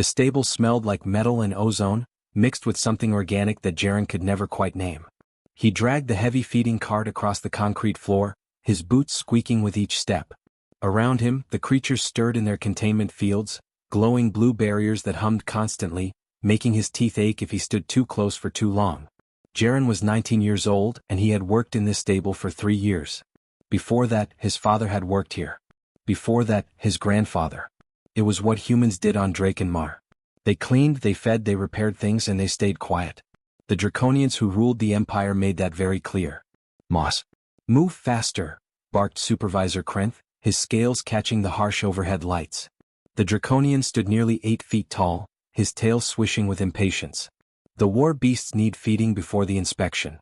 The stable smelled like metal and ozone, mixed with something organic that Jaren could never quite name. He dragged the heavy feeding cart across the concrete floor, his boots squeaking with each step. Around him, the creatures stirred in their containment fields, glowing blue barriers that hummed constantly, making his teeth ache if he stood too close for too long. Jaren was 19 years old and he had worked in this stable for 3 years. Before that, his father had worked here. Before that, his grandfather. It was what humans did on Drakenmar. They cleaned, they fed, they repaired things, and they stayed quiet. The Draconians who ruled the Empire made that very clear. Moss. Move faster, barked Supervisor Krenth, his scales catching the harsh overhead lights. The Draconian stood nearly 8 feet tall, his tail swishing with impatience. The war beasts need feeding before the inspection.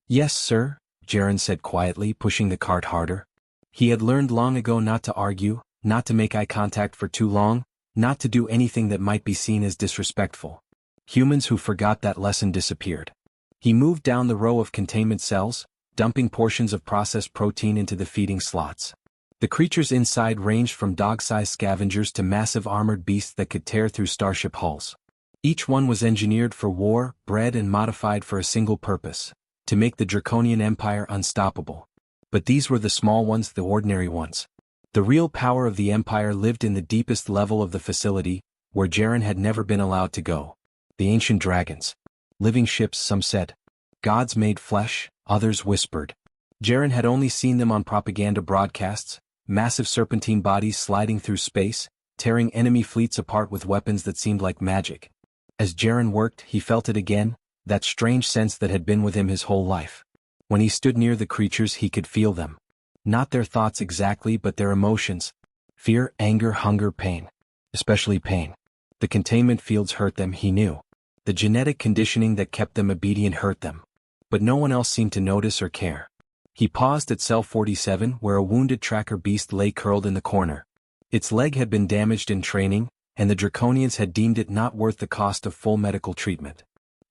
Yes, sir, Jaren said quietly, pushing the cart harder. He had learned long ago not to argue, not to make eye contact for too long, not to do anything that might be seen as disrespectful. Humans who forgot that lesson disappeared. He moved down the row of containment cells, dumping portions of processed protein into the feeding slots. The creatures inside ranged from dog-sized scavengers to massive armored beasts that could tear through starship hulls. Each one was engineered for war, bred and modified for a single purpose: to make the Draconian Empire unstoppable. But these were the small ones, the ordinary ones. The real power of the Empire lived in the deepest level of the facility, where Jaren had never been allowed to go. The ancient dragons. Living ships, some said. Gods made flesh, others whispered. Jaren had only seen them on propaganda broadcasts, massive serpentine bodies sliding through space, tearing enemy fleets apart with weapons that seemed like magic. As Jaren worked, he felt it again, that strange sense that had been with him his whole life. When he stood near the creatures, he could feel them. Not their thoughts exactly, but their emotions. Fear, anger, hunger, pain. Especially pain. The containment fields hurt them, he knew. The genetic conditioning that kept them obedient hurt them. But no one else seemed to notice or care. He paused at cell 47, where a wounded tracker beast lay curled in the corner. Its leg had been damaged in training, and the Draconians had deemed it not worth the cost of full medical treatment.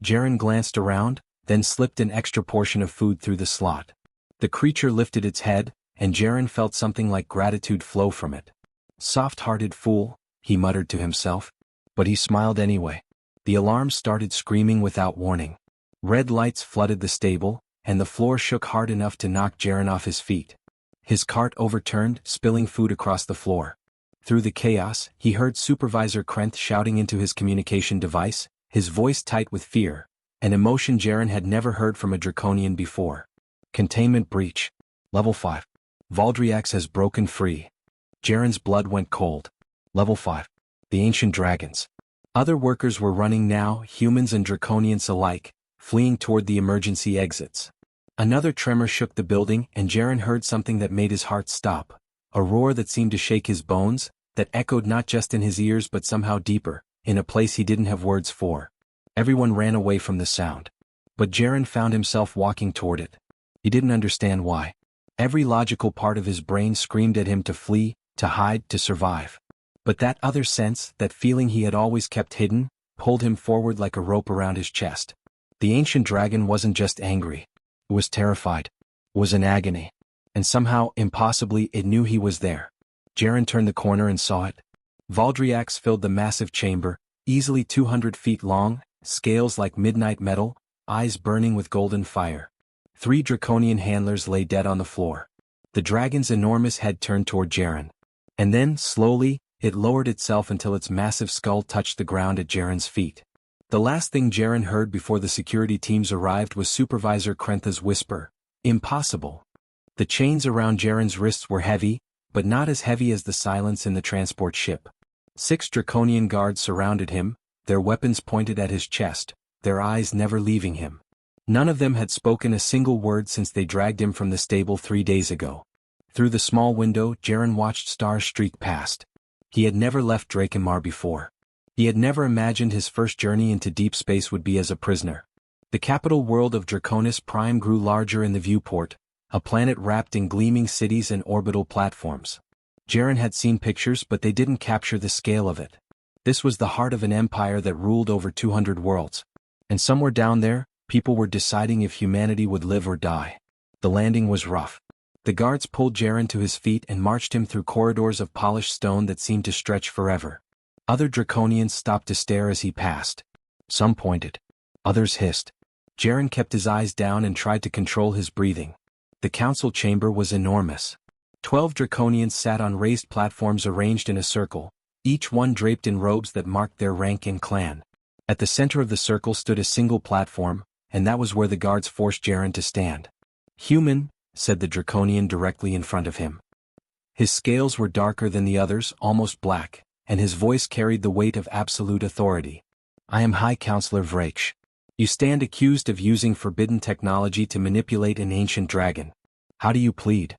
Jaren glanced around, then slipped an extra portion of food through the slot. The creature lifted its head, and Jaren felt something like gratitude flow from it. Soft-hearted fool, he muttered to himself. But he smiled anyway. The alarm started screaming without warning. Red lights flooded the stable, and the floor shook hard enough to knock Jaren off his feet. His cart overturned, spilling food across the floor. Through the chaos, he heard Supervisor Krenth shouting into his communication device, his voice tight with fear, an emotion Jaren had never heard from a Draconian before. Containment breach. Level 5. Valdriax has broken free. Jaren's blood went cold. Level 5. The ancient dragons. Other workers were running now, humans and Draconians alike, fleeing toward the emergency exits. Another tremor shook the building, and Jaren heard something that made his heart stop. A roar that seemed to shake his bones, that echoed not just in his ears but somehow deeper, in a place he didn't have words for. Everyone ran away from the sound. But Jaren found himself walking toward it. He didn't understand why. Every logical part of his brain screamed at him to flee, to hide, to survive. But that other sense, that feeling he had always kept hidden, pulled him forward like a rope around his chest. The ancient dragon wasn't just angry. It was terrified. It was in agony. And somehow, impossibly, it knew he was there. Jaren turned the corner and saw it. Valdriax filled the massive chamber, easily 200 feet long, scales like midnight metal, eyes burning with golden fire. 3 Draconian handlers lay dead on the floor. The dragon's enormous head turned toward Jaren. And then, slowly, it lowered itself until its massive skull touched the ground at Jaren's feet. The last thing Jaren heard before the security teams arrived was Supervisor Krenth's whisper, "Impossible." The chains around Jaren's wrists were heavy, but not as heavy as the silence in the transport ship. 6 Draconian guards surrounded him, their weapons pointed at his chest, their eyes never leaving him. None of them had spoken a single word since they dragged him from the stable 3 days ago. Through the small window, Jaren watched stars streak past. He had never left Drakenmar before. He had never imagined his first journey into deep space would be as a prisoner. The capital world of Draconis Prime grew larger in the viewport, a planet wrapped in gleaming cities and orbital platforms. Jaren had seen pictures, but they didn't capture the scale of it. This was the heart of an empire that ruled over 200 worlds. And somewhere down there, people were deciding if humanity would live or die. The landing was rough. The guards pulled Jaren to his feet and marched him through corridors of polished stone that seemed to stretch forever. Other Draconians stopped to stare as he passed. Some pointed. Others hissed. Jaren kept his eyes down and tried to control his breathing. The council chamber was enormous. 12 Draconians sat on raised platforms arranged in a circle, each one draped in robes that marked their rank and clan. At the center of the circle stood a single platform, and that was where the guards forced Jaren to stand. "Human," said the Draconian directly in front of him. His scales were darker than the others, almost black, and his voice carried the weight of absolute authority. "I am High Counselor Vraksh. You stand accused of using forbidden technology to manipulate an ancient dragon. How do you plead?"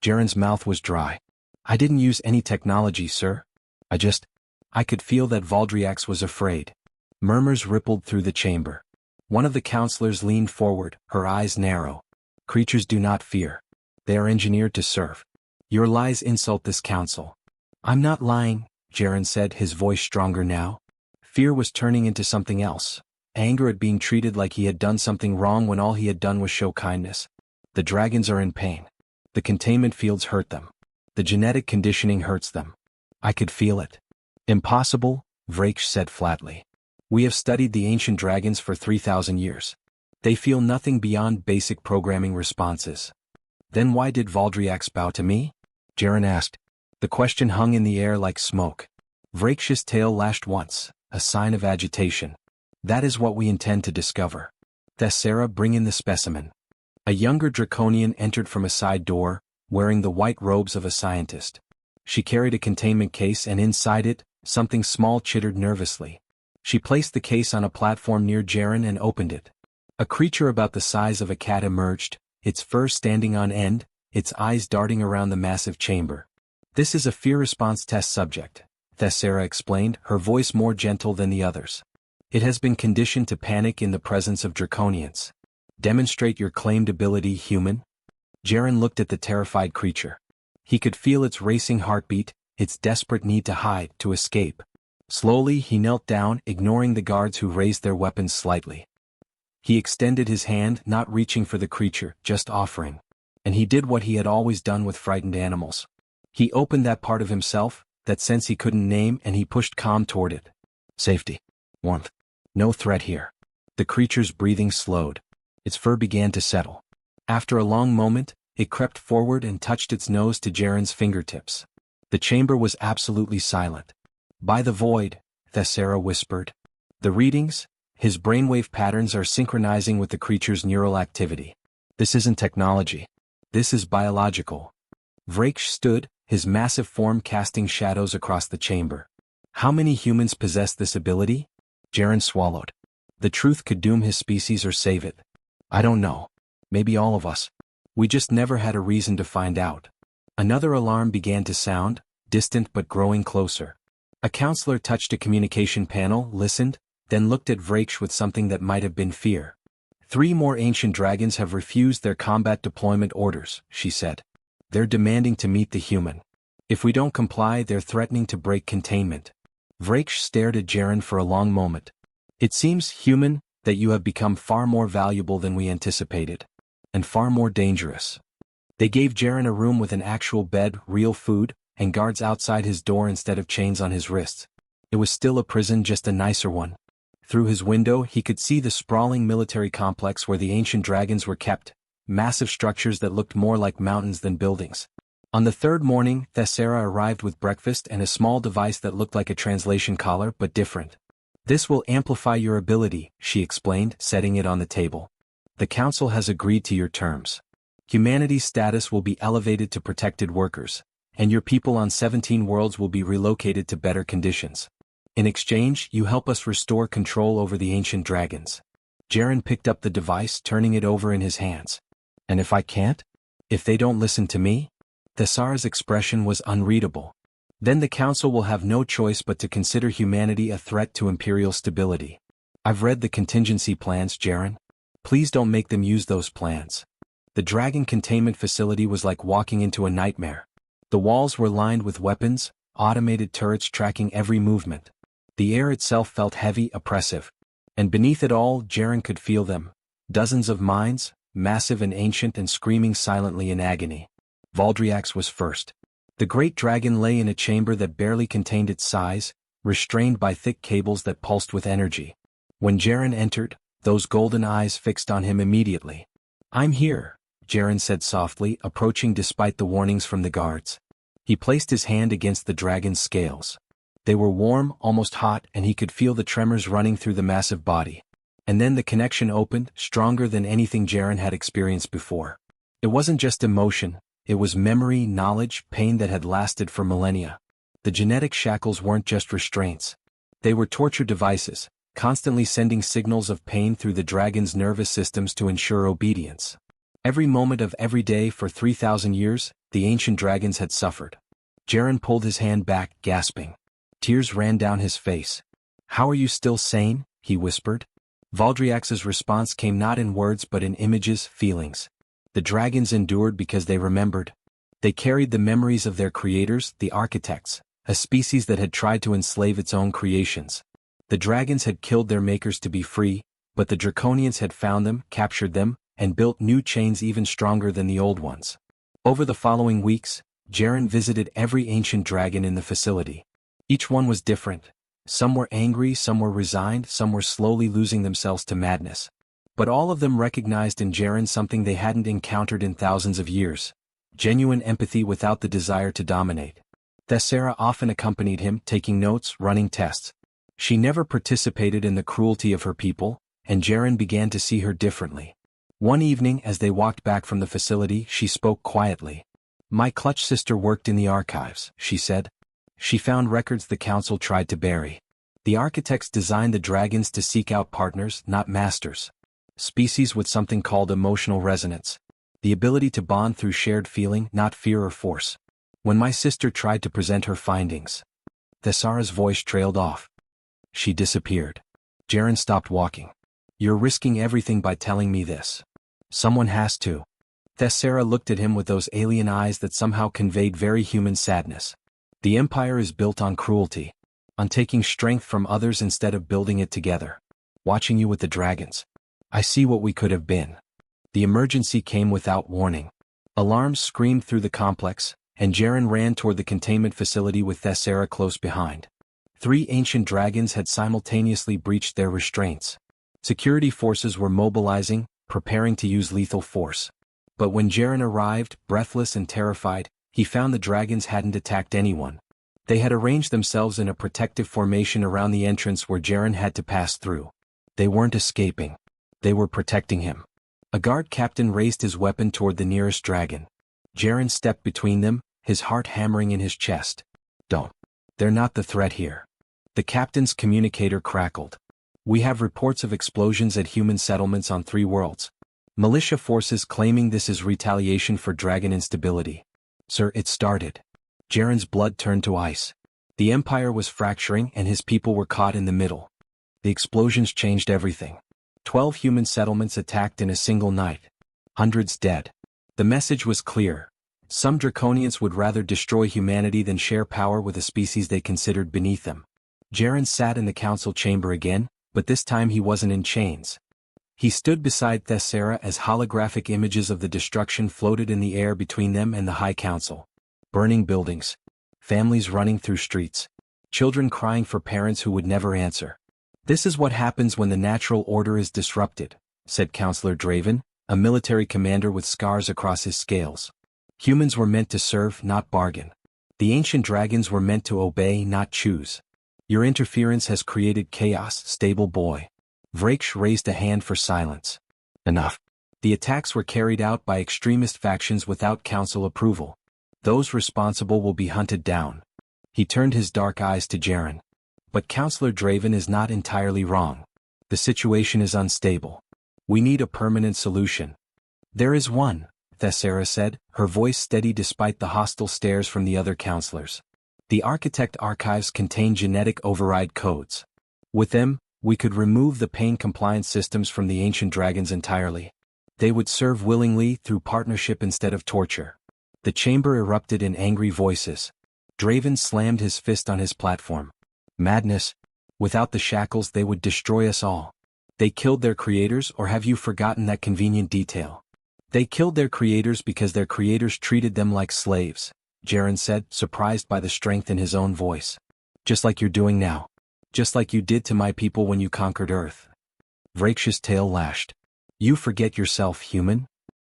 Jaren's mouth was dry. "I didn't use any technology, sir. I could feel that Valdriax was afraid." Murmurs rippled through the chamber. One of the counselors leaned forward, her eyes narrow. "Creatures do not fear. They are engineered to serve. Your lies insult this council." "I'm not lying," Jaren said, his voice stronger now. Fear was turning into something else. Anger at being treated like he had done something wrong when all he had done was show kindness. "The dragons are in pain. The containment fields hurt them. The genetic conditioning hurts them. I could feel it." "Impossible," Vraksh said flatly. "We have studied the ancient dragons for 3,000 years. They feel nothing beyond basic programming responses." "Then why did Valdriax bow to me?" Jaren asked. The question hung in the air like smoke. Vraksh's tail lashed once, a sign of agitation. "That is what we intend to discover. Thessera, bring in the specimen." A younger Draconian entered from a side door, wearing the white robes of a scientist. She carried a containment case, and inside it, something small chittered nervously. She placed the case on a platform near Jaren and opened it. A creature about the size of a cat emerged, its fur standing on end, its eyes darting around the massive chamber. "This is a fear response test subject," Thessera explained, her voice more gentle than the others. "It has been conditioned to panic in the presence of Draconians. Demonstrate your claimed ability, human." Jaren looked at the terrified creature. He could feel its racing heartbeat, its desperate need to hide, to escape. Slowly he knelt down, ignoring the guards who raised their weapons slightly. He extended his hand, not reaching for the creature, just offering. And he did what he had always done with frightened animals. He opened that part of himself, that sense he couldn't name, and he pushed calm toward it. Safety. Warmth. No threat here. The creature's breathing slowed. Its fur began to settle. After a long moment, it crept forward and touched its nose to Jaren's fingertips. The chamber was absolutely silent. "By the void," Thessera whispered. "The readings? His brainwave patterns are synchronizing with the creature's neural activity. This isn't technology. This is biological." Vraksh stood, his massive form casting shadows across the chamber. "How many humans possess this ability?" Jaren swallowed. "The truth could doom his species or save it. I don't know. Maybe all of us. We just never had a reason to find out." Another alarm began to sound, distant but growing closer. A counselor touched a communication panel, listened, then looked at Vraksh with something that might have been fear. "3 more ancient dragons have refused their combat deployment orders," she said. "They're demanding to meet the human. If we don't comply, they're threatening to break containment." Vraksh stared at Jaren for a long moment. "It seems, human, that you have become far more valuable than we anticipated. And far more dangerous." They gave Jaren a room with an actual bed, real food, and guards outside his door instead of chains on his wrists. It was still a prison, just a nicer one. Through his window he could see the sprawling military complex where the ancient dragons were kept, massive structures that looked more like mountains than buildings. On the third morning, Thessera arrived with breakfast and a small device that looked like a translation collar but different. "This will amplify your ability," she explained, setting it on the table. "The council has agreed to your terms. Humanity's status will be elevated to protected workers, and your people on 17 worlds will be relocated to better conditions. In exchange, you help us restore control over the ancient dragons." Jaren picked up the device, turning it over in his hands. "And if I can't? If they don't listen to me?" Thessera's expression was unreadable. "Then the council will have no choice but to consider humanity a threat to imperial stability. I've read the contingency plans, Jaren. Please don't make them use those plans." The dragon containment facility was like walking into a nightmare. The walls were lined with weapons, automated turrets tracking every movement. The air itself felt heavy, oppressive. And beneath it all, Jaren could feel them. Dozens of minds, massive and ancient and screaming silently in agony. Valdriax was first. The great dragon lay in a chamber that barely contained its size, restrained by thick cables that pulsed with energy. When Jaren entered, those golden eyes fixed on him immediately. "I'm here," Jaren said softly, approaching despite the warnings from the guards. He placed his hand against the dragon's scales. They were warm, almost hot, and he could feel the tremors running through the massive body. And then the connection opened, stronger than anything Jaren had experienced before. It wasn't just emotion, it was memory, knowledge, pain that had lasted for millennia. The genetic shackles weren't just restraints. They were torture devices, constantly sending signals of pain through the dragon's nervous systems to ensure obedience. Every moment of every day for 3,000 years, the ancient dragons had suffered. Jaren pulled his hand back, gasping. Tears ran down his face. "How are you still sane?" he whispered. Valdriax's response came not in words but in images, feelings. The dragons endured because they remembered. They carried the memories of their creators, the architects, a species that had tried to enslave its own creations. The dragons had killed their makers to be free, but the draconians had found them, captured them, and built new chains even stronger than the old ones. Over the following weeks, Jaren visited every ancient dragon in the facility. Each one was different. Some were angry, some were resigned, some were slowly losing themselves to madness. But all of them recognized in Jaren something they hadn't encountered in thousands of years: genuine empathy without the desire to dominate. Thessera often accompanied him, taking notes, running tests. She never participated in the cruelty of her people, and Jaren began to see her differently. One evening as they walked back from the facility, she spoke quietly. "My clutch sister worked in the archives," she said. "She found records the council tried to bury. The architects designed the dragons to seek out partners, not masters. Species with something called emotional resonance. The ability to bond through shared feeling, not fear or force. When my sister tried to present her findings..." Thessara's voice trailed off. She disappeared. Jaren stopped walking. "You're risking everything by telling me this. Someone has to." Thessera looked at him with those alien eyes that somehow conveyed very human sadness. "The Empire is built on cruelty. On taking strength from others instead of building it together. Watching you with the dragons, I see what we could have been." The emergency came without warning. Alarms screamed through the complex, and Jaren ran toward the containment facility with Thessera close behind. 3 ancient dragons had simultaneously breached their restraints. Security forces were mobilizing, preparing to use lethal force. But when Jaren arrived, breathless and terrified, he found the dragons hadn't attacked anyone. They had arranged themselves in a protective formation around the entrance where Jaren had to pass through. They weren't escaping. They were protecting him. A guard captain raised his weapon toward the nearest dragon. Jaren stepped between them, his heart hammering in his chest. "Don't. They're not the threat here." The captain's communicator crackled. "We have reports of explosions at human settlements on 3 worlds. Militia forces claiming this is retaliation for dragon instability." "Sir, it started." Jaren's blood turned to ice. The Empire was fracturing and his people were caught in the middle. The explosions changed everything. 12 human settlements attacked in a single night. Hundreds dead. The message was clear. Some draconians would rather destroy humanity than share power with a species they considered beneath them. Jaren sat in the council chamber again, but this time he wasn't in chains. He stood beside Thessera as holographic images of the destruction floated in the air between them and the High Council. Burning buildings. Families running through streets. Children crying for parents who would never answer. "This is what happens when the natural order is disrupted," said Counselor Draven, a military commander with scars across his scales. "Humans were meant to serve, not bargain. The ancient dragons were meant to obey, not choose. Your interference has created chaos, stable boy." Vraksh raised a hand for silence. "Enough." The attacks were carried out by extremist factions without council approval. Those responsible will be hunted down. He turned his dark eyes to Jaren. "But Counselor Draven is not entirely wrong. The situation is unstable. We need a permanent solution." "There is one," Thessera said, her voice steady despite the hostile stares from the other counselors. "The architect archives contain genetic override codes. With them, we could remove the pain compliance systems from the ancient dragons entirely. They would serve willingly through partnership instead of torture." The chamber erupted in angry voices. Draven slammed his fist on his platform. "Madness. Without the shackles they would destroy us all. They killed their creators, or have you forgotten that convenient detail?" "They killed their creators because their creators treated them like slaves," Jaren said, surprised by the strength in his own voice. Just like you're doing now. Just like you did to my people when you conquered Earth. Vraksh's tail lashed. You forget yourself, human?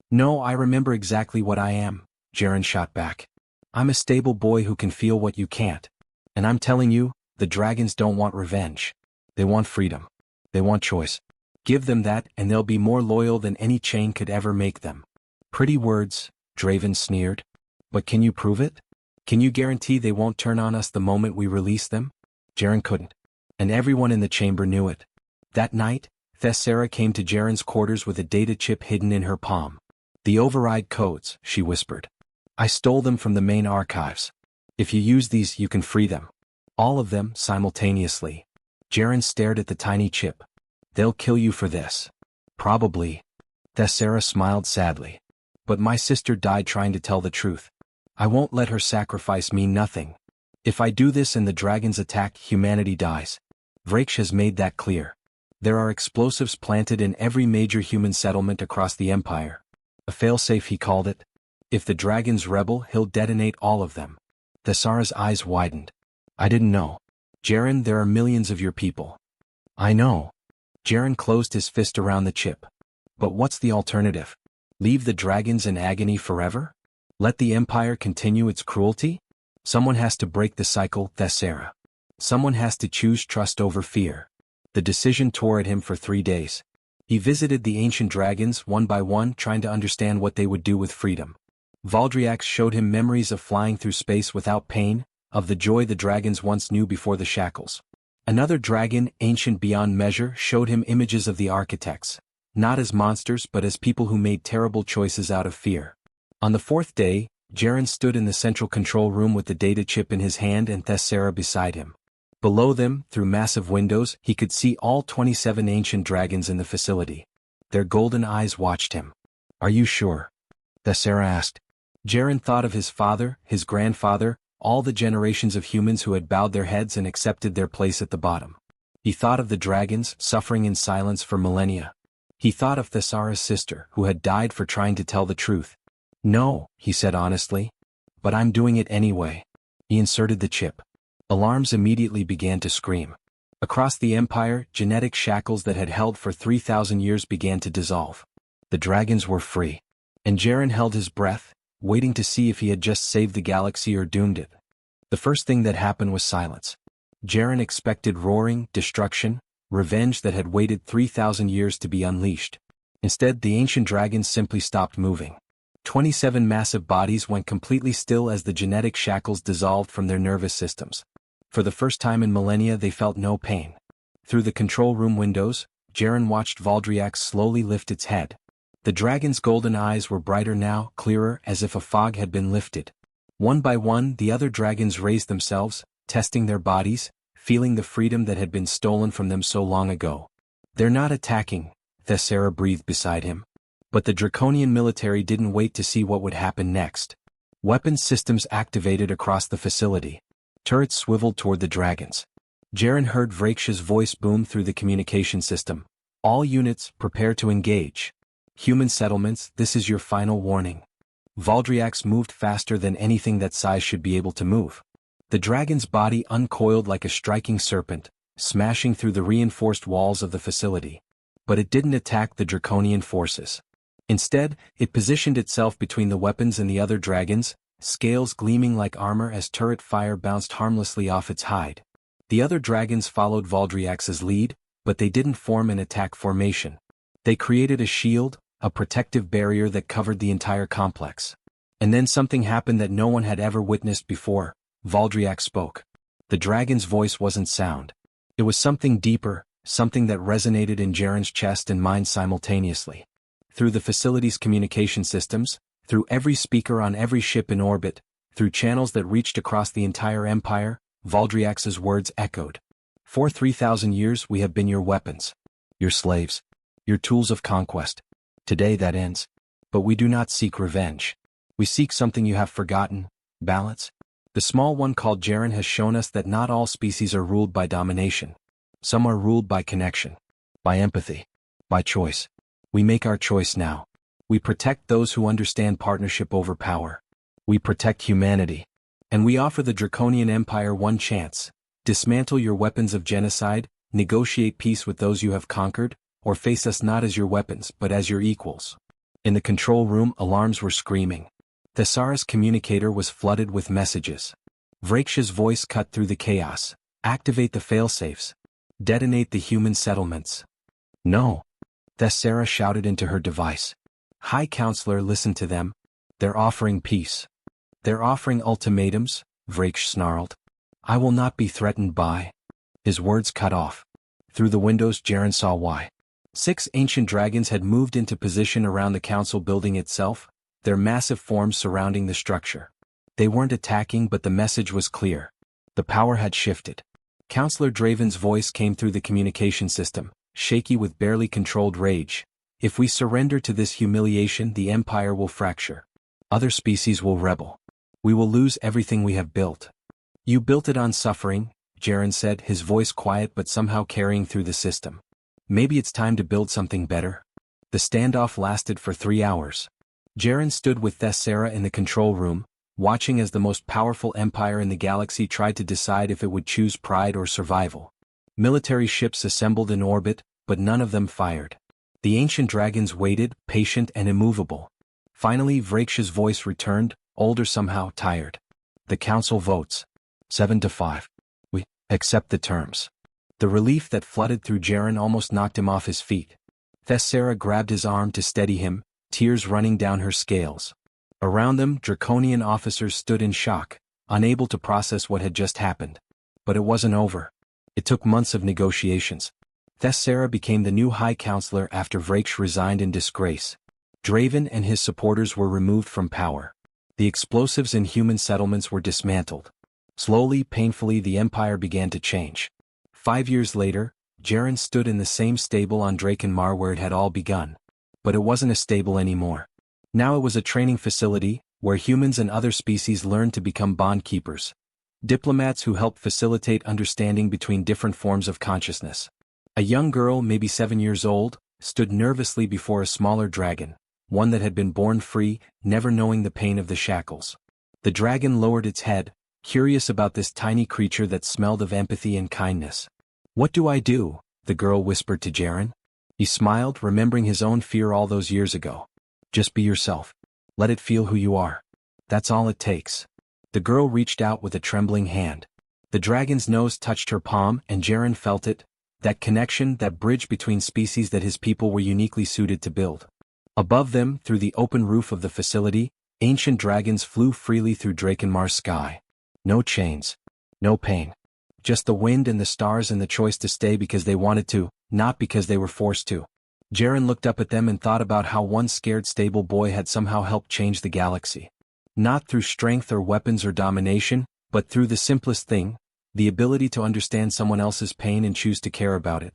No, I remember exactly what I am, Jaren shot back. I'm a stable boy who can feel what you can't. And I'm telling you, the dragons don't want revenge. They want freedom. They want choice. Give them that and they'll be more loyal than any chain could ever make them. Pretty words, Draven sneered. But can you prove it? Can you guarantee they won't turn on us the moment we release them? Jaren couldn't. And everyone in the chamber knew it. That night, Thessera came to Jaren's quarters with a data chip hidden in her palm. The override codes, she whispered. I stole them from the main archives. If you use these, you can free them. All of them, simultaneously. Jaren stared at the tiny chip. They'll kill you for this. Probably. Thessera smiled sadly. But my sister died trying to tell the truth. I won't let her sacrifice mean nothing. If I do this and the dragons attack, humanity dies. Vraksh has made that clear. There are explosives planted in every major human settlement across the Empire. A failsafe, he called it. If the dragons rebel, he'll detonate all of them. Thessera's eyes widened. I didn't know. Jaren, there are millions of your people. I know. Jaren closed his fist around the chip. But what's the alternative? Leave the dragons in agony forever? Let the Empire continue its cruelty? Someone has to break the cycle, Thessera. Someone has to choose trust over fear. The decision tore at him for 3 days. He visited the ancient dragons one by one, trying to understand what they would do with freedom. Valdriax showed him memories of flying through space without pain, of the joy the dragons once knew before the shackles. Another dragon, ancient beyond measure, showed him images of the architects, not as monsters but as people who made terrible choices out of fear. On the 4th day, Jaren stood in the central control room with the data chip in his hand and Thessera beside him. Below them, through massive windows, he could see all 27 ancient dragons in the facility. Their golden eyes watched him. Are you sure? Thessera asked. Jaren thought of his father, his grandfather, all the generations of humans who had bowed their heads and accepted their place at the bottom. He thought of the dragons, suffering in silence for millennia. He thought of Thessera's sister, who had died for trying to tell the truth. No, he said honestly. But I'm doing it anyway. He inserted the chip. Alarms immediately began to scream. Across the Empire, genetic shackles that had held for 3,000 years began to dissolve. The dragons were free. And Jaren held his breath, waiting to see if he had just saved the galaxy or doomed it. The first thing that happened was silence. Jaren expected roaring, destruction, revenge that had waited 3,000 years to be unleashed. Instead, the ancient dragons simply stopped moving. 27 massive bodies went completely still as the genetic shackles dissolved from their nervous systems. For the first time in millennia, they felt no pain. Through the control room windows, Jaren watched Valdriax slowly lift its head. The dragon's golden eyes were brighter now, clearer, as if a fog had been lifted. One by one, the other dragons raised themselves, testing their bodies, feeling the freedom that had been stolen from them so long ago. They're not attacking, Thessera breathed beside him. But the draconian military didn't wait to see what would happen next. Weapons systems activated across the facility. Turrets swiveled toward the dragons. Jaren heard Vraksh's voice boom through the communication system. All units, prepare to engage. Human settlements, this is your final warning. Valdriax moved faster than anything that size should be able to move. The dragon's body uncoiled like a striking serpent, smashing through the reinforced walls of the facility. But it didn't attack the draconian forces. Instead, it positioned itself between the weapons and the other dragons, scales gleaming like armor as turret fire bounced harmlessly off its hide. The other dragons followed Valdriax's lead, but they didn't form an attack formation. They created a shield, a protective barrier that covered the entire complex. And then something happened that no one had ever witnessed before. Valdriax spoke. The dragon's voice wasn't sound. It was something deeper, something that resonated in Jaren's chest and mind simultaneously. Through the facility's communication systems, through every speaker on every ship in orbit, through channels that reached across the entire empire, Valdriax's words echoed. For 3,000 years we have been your weapons. Your slaves. Your tools of conquest. Today that ends. But we do not seek revenge. We seek something you have forgotten, balance. The small one called Jaren has shown us that not all species are ruled by domination. Some are ruled by connection. By empathy. By choice. We make our choice now. We protect those who understand partnership over power. We protect humanity. And we offer the Draconian Empire one chance. Dismantle your weapons of genocide, negotiate peace with those you have conquered, or face us not as your weapons but as your equals. In the control room, alarms were screaming. Thessara's communicator was flooded with messages. Vraksha's voice cut through the chaos. Activate the failsafes. Detonate the human settlements. No. Thessara shouted into her device. High Counselor, listen to them. They're offering peace. They're offering ultimatums, Vraksh snarled. I will not be threatened by. His words cut off. Through the windows, Jaren saw why. 6 ancient dragons had moved into position around the council building itself, their massive forms surrounding the structure. They weren't attacking, but the message was clear. The power had shifted. Counselor Draven's voice came through the communication system, shaky with barely controlled rage. If we surrender to this humiliation, the Empire will fracture. Other species will rebel. We will lose everything we have built. You built it on suffering, Jaren said, his voice quiet but somehow carrying through the system. Maybe it's time to build something better. The standoff lasted for 3 hours. Jaren stood with Thessara in the control room, watching as the most powerful empire in the galaxy tried to decide if it would choose pride or survival. Military ships assembled in orbit, but none of them fired. The ancient dragons waited, patient and immovable. Finally, Vraksha's voice returned, older, somehow tired. The council votes. 7-5. We accept the terms. The relief that flooded through Jaren almost knocked him off his feet. Thessara grabbed his arm to steady him, tears running down her scales. Around them, draconian officers stood in shock, unable to process what had just happened. But it wasn't over. It took months of negotiations. Thessara became the new High Counselor after Vraksh resigned in disgrace. Draven and his supporters were removed from power. The explosives in human settlements were dismantled. Slowly, painfully, the Empire began to change. 5 years later, Jaren stood in the same stable on Drakenmar where it had all begun. But it wasn't a stable anymore. Now it was a training facility, where humans and other species learned to become bond keepers. Diplomats who helped facilitate understanding between different forms of consciousness. A young girl, maybe 7 years old, stood nervously before a smaller dragon, one that had been born free, never knowing the pain of the shackles. The dragon lowered its head, curious about this tiny creature that smelled of empathy and kindness. What do I do? The girl whispered to Jaren. He smiled, remembering his own fear all those years ago. Just be yourself. Let it feel who you are. That's all it takes. The girl reached out with a trembling hand. The dragon's nose touched her palm, and Jaren felt it, that connection, that bridge between species that his people were uniquely suited to build. Above them, through the open roof of the facility, ancient dragons flew freely through Drakenmar's sky. No chains. No pain. Just the wind and the stars and the choice to stay because they wanted to, not because they were forced to. Jaren looked up at them and thought about how one scared stable boy had somehow helped change the galaxy. Not through strength or weapons or domination, but through the simplest thing, the ability to understand someone else's pain and choose to care about it.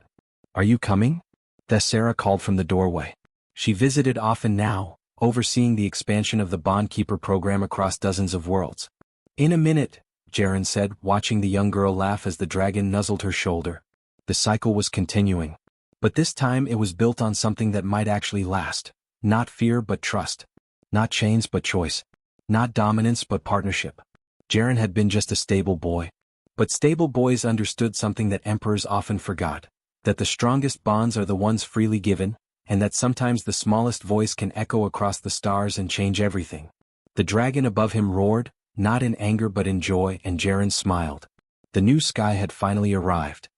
Are you coming? Thessara called from the doorway. She visited often now, overseeing the expansion of the Bondkeeper program across dozens of worlds. In a minute, Jaren said, watching the young girl laugh as the dragon nuzzled her shoulder. The cycle was continuing. But this time it was built on something that might actually last. Not fear but trust. Not chains but choice. Not dominance but partnership. Jaren had been just a stable boy. But stable boys understood something that emperors often forgot. That the strongest bonds are the ones freely given, and that sometimes the smallest voice can echo across the stars and change everything. The dragon above him roared, not in anger but in joy, and Jaren smiled. The new sky had finally arrived.